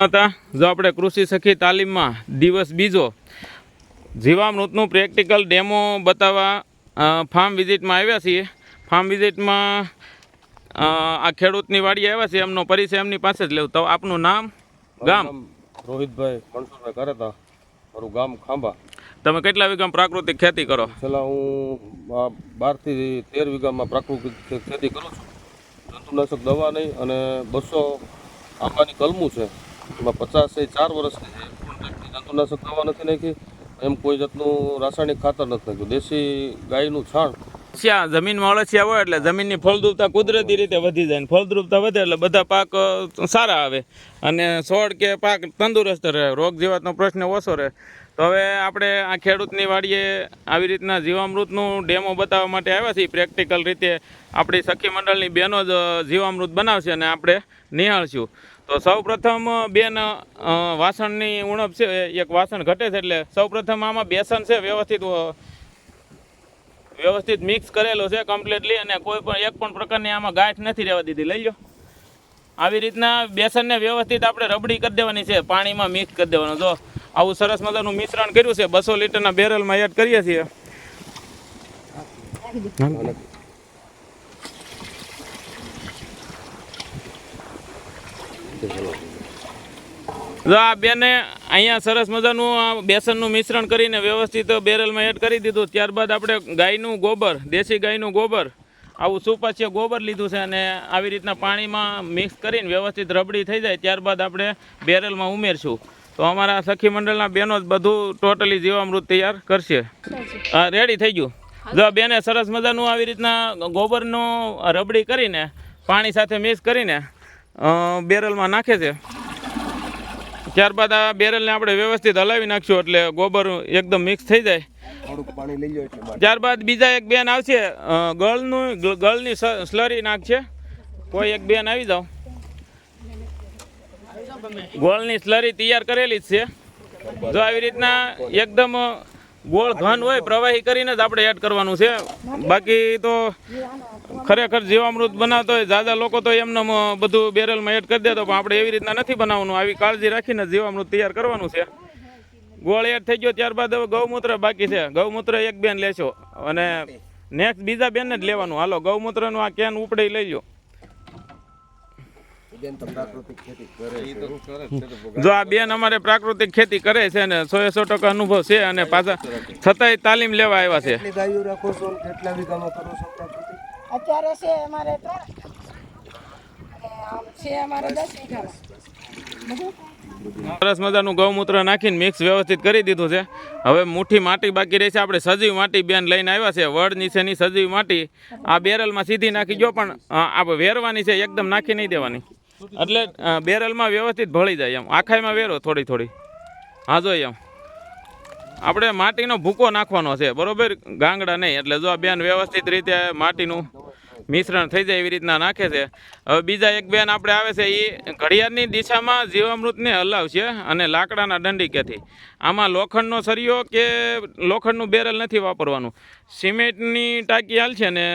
હતા જો આપણે કૃષિ સખી તાલીમમાં દિવસ બીજો જીવામૃતનું પ્રેક્ટિકલ ડેમો બતાવવા ફાર્મ વિઝિટમાં આવ્યા છીએ। ફાર્મ વિઝિટમાં આ ખેડૂતની વાડીએ આવ્યા છે, એમનો પરિચય એમની પાસે જ લેવું। તો આપનું નામ, ગામ? રોહિતભાઈ મનસુરભાઈ કરેતા, મારું ગામ ખાંભા। તમે કેટલા વીઘામાં પ્રાકૃતિક ખેતી કરો? છેલ્લા હું 12 થી 13 વીઘામાં પ્રાકૃતિક ખેતી કરું છું। જંતુનાશક દવા નહીં અને 200 આંબાની કલમું છે, એમાં 50 થી 4 વર્ષની છે। જંતુનાશક દવા નથી નાખી, એમ કોઈ જાતનું રાસાયણિક ખાતર નથી નાખ્યું, દેશી ગાયનું છાણ। જમીનમાં અળસિયા હોય એટલે જમીનની ફળદ્રુપતા કુદરતી રીતે વધી જાય, ફળદ્રુપતા વધે એટલે બધા પાક સારા આવે અને છોડ કે પાક તંદુરસ્ત રહે, રોગ જીવાતનો પ્રશ્ન ઓછો રહે। તો હવે આપણે આ ખેડૂતની વાડીએ આવી રીતના જીવામૃતનું ડેમો બતાવવા માટે આવ્યા છીએ। પ્રેક્ટિકલ રીતે આપણી સખી મંડળની બહેનો જ જીવામૃત બનાવશે અને આપણે નિહાળશું। તો સૌપ્રથમ બેન વાસણની ઉણપ છે, એક વાસણ ઘટે છે, એટલે સૌપ્રથમ આમાં બેસન છે વ્યવસ્થિત મિક્સ કરેલો છે કમ્પ્લીટલી, અને કોઈ પણ એક પણ પ્રકારની આમાં ગાંઠ નથી રહેવા દીધી। લઈ લો, આવી રીતના બેસનને વ્યવસ્થિત આપણે રબડી કરી દેવાની છે, પાણીમાં મિક્સ કરી દેવાનું। જો આવું સરસ મજાનું મિશ્રણ કર્યું છે, 200 લીટરના બેરલમાં એડ કરીએ છીએ। જો આ બેને અહીંયા સરસ મજાનું બેસનનું મિશ્રણ કરીને વ્યવસ્થિત બેરલમાં એડ કરી દીધું। ત્યારબાદ આપણે ગાયનું ગોબર, દેશી ગાયનું ગોબર, આવું સુપાચ્ય ગોબર લીધું છે અને આવી રીતના પાણીમાં મિક્સ કરીને વ્યવસ્થિત રબડી થઈ જાય ત્યારબાદ આપણે બેરલમાં ઉમેરશું। તો અમારા સખી મંડળના બહેનો જ બધું ટોટલી જીવામૃત તૈયાર કરશે। રેડી થઈ ગયું। જો બેને સરસ મજાનું આવી રીતના ગોબરનું રબડી કરીને પાણી સાથે મિક્સ કરીને બેરલમાં નાખે છે। ત્યારબાદ આ બેરલને આપણે વ્યવસ્થિત હલાવી નાખશું એટલે ગોબર એકદમ મિક્સ થઈ જાય। ત્યારબાદ બીજા એક બેન આવશે, ગળની સ્લરી નાખશે। કોઈ એક બેન આવી જાઓ, ગોળની સ્લરી તૈયાર કરેલી જ છે। જો આવી રીતના એકદમ ગોળ ઘન હોય પ્રવાહી કરીને જ આપણે એડ કરવાનું છે। બાકી તો ખરેખર જીવામૃત બનાવતો હોય જાજા લોકો તો એમને બધું બેરલમાં એડ કરી દેતો, પણ આપણે એવી રીતના નથી બનાવવાનું, આવી કાળજી રાખીને જીવામૃત તૈયાર કરવાનું છે। ગોળ એડ થઈ ગયો ત્યારબાદ હવે ગૌમૂત્ર બાકી છે, ગૌમૂત્ર એક બેન લેશો અને નેક્સ્ટ બીજા બેનને જ લેવાનું। હાલો ગૌમૂત્રનું આ કેન ઉપડી લઈ લો। જો આ બેન અમારે પ્રાકૃતિક ખેતી કરે છે અને 100% અનુભવ છે અને પાછા છતાંય તાલીમ લેવા આવ્યા છે। અત્યારે છે અમારે 3 છે, અમારે 10 વીઘા। સરસ મજાનું ગૌમૂત્ર નાખીને મિક્સ વ્યવસ્થિત કરી દીધું છે। હવે મુઠ્ઠી માટી બાકી રહી છે, આપણે સજીવ માટી બેન લઈને આવ્યા છે, વડ નીચેની સજીવ માટી આ બેરલમાં સીધી નાખી જો, પણ આપણે વેરવાની છે, એકદમ નાખી નહીં દેવાની, એટલે બેરલમાં વ્યવસ્થિત ભળી જાય એમ, આખાઈમાં વેરો થોડી થોડી। હા જો એમ આપણે માટીનો ભૂકો નાખવાનો છે, બરોબર, ગાંગડા નહીં। એટલે જો આ બેન વ્યવસ્થિત રીતે માટીનું મિશ્રણ થઈ જાય એવી રીતના નાખે છે। હવે બીજા એક બેન આપણે આવે છે, એ ઘડિયાળની દિશામાં જીવામૃતને હલાવશે અને લાકડાના દંડીકેથી। આમાં લોખંડનો સરિયો કે લોખંડનું બેરલ નથી વાપરવાનું, સિમેન્ટની ટાંકી હાલશે ને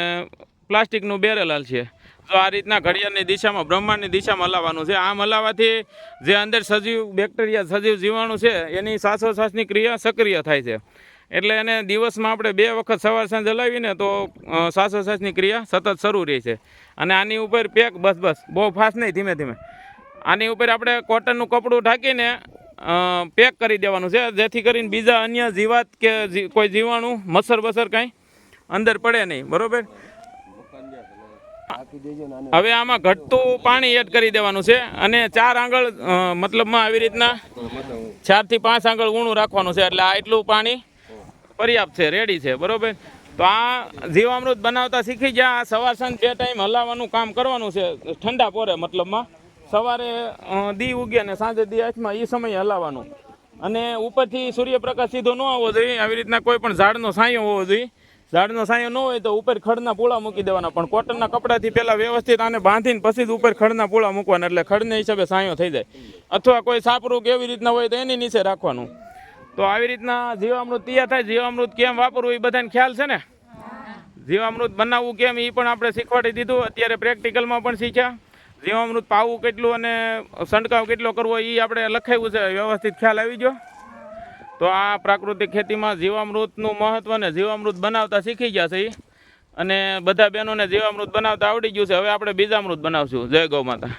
પ્લાસ્ટિકનું બેરલ હાલશે। તો આ રીતના ઘડિયાળની દિશામાં, બ્રહ્માંડની દિશામાં હલાવવાનું છે। આમ હલાવવાથી જે અંદર સજીવ બેક્ટેરિયા, સજીવ જીવાણુ છે એની શ્વાસોશ્વાસની ક્રિયા સક્રિય થાય છે, એટલે એને દિવસમાં આપણે 2 વખત સવાર સાંજ હલાવીને તો શ્વાસોશ્વાસની ક્રિયા સતત શરૂ રહે છે। અને આની ઉપર પેક બસ બહુ ફાસ્ટ નહીં, ધીમે ધીમે આની ઉપર આપણે કોટનનું કપડું ઢાંકીને પેક કરી દેવાનું છે, જેથી કરીને બીજા અન્ય જીવાત કે કોઈ જીવાણુ મચ્છર બસર કાંઈ અંદર પડે નહીં, બરોબર। હવે આમાં ઘટતું પાણી એડ કરી દેવાનું છે અને 4 આંગળ મતલબમાં આવી રીતના 4 થી 5 આંગળ ઊણું રાખવાનું છે, એટલે આ એટલું પાણી પર્યાપ્ત છે, રેડી છે, બરોબર। તો આ જીવામૃત બનાવતા શીખી ગયા, આ સવાર સાંજ 2 ટાઈમ હલાવવાનું કામ કરવાનું છે, ઠંડા પોરે, મતલબમાં સવારે દી ઉગે અને સાંજે દી હાથમાં, એ સમયે હલાવવાનું। અને ઉપરથી સૂર્યપ્રકાશ સીધો ન આવવો જોઈએ, આવી રીતના કોઈ પણ ઝાડનો છાંયો હોવો જોઈએ। ઝાડનો છાંયો ન હોય તો ઉપર ખડના પૂળા મૂકી દેવાના, પણ કોટનના કપડાથી પહેલાં વ્યવસ્થિત આને બાંધીને પછી જ ઉપર ખડના પૂળા મૂકવાના, એટલે ખડને હિસાબે છાંયો થઈ જાય। અથવા કોઈ સાપરું કે એવી રીતના હોય તો એની નીચે રાખવાનું। તો આવી રીતના જીવામૃત તૈયાર થાય। જીવામૃત કેમ વાપરવું એ બધાને ખ્યાલ છે ને? જીવામૃત બનાવવું કેમ એ પણ આપણે શીખવાડી દીધું, અત્યારે પ્રેક્ટિકલમાં પણ શીખ્યા। જીવામૃત પાવું કેટલું અને છંટકાવ કેટલો કરવો એ આપણે લખાવ્યું છે, વ્યવસ્થિત ખ્યાલ આવી ગયો. તો આ પ્રાકૃતિક ખેતીમાં જીવામૃતનું મહત્વ ને જીવામૃત બનાવતા શીખી ગયા છે ઈ. અને બધા બહેનોને જીવામૃત બનાવતા આવડી ગયું છે. હવે આપણે બીજામૃત બનાવશું. જય ગૌ માતા.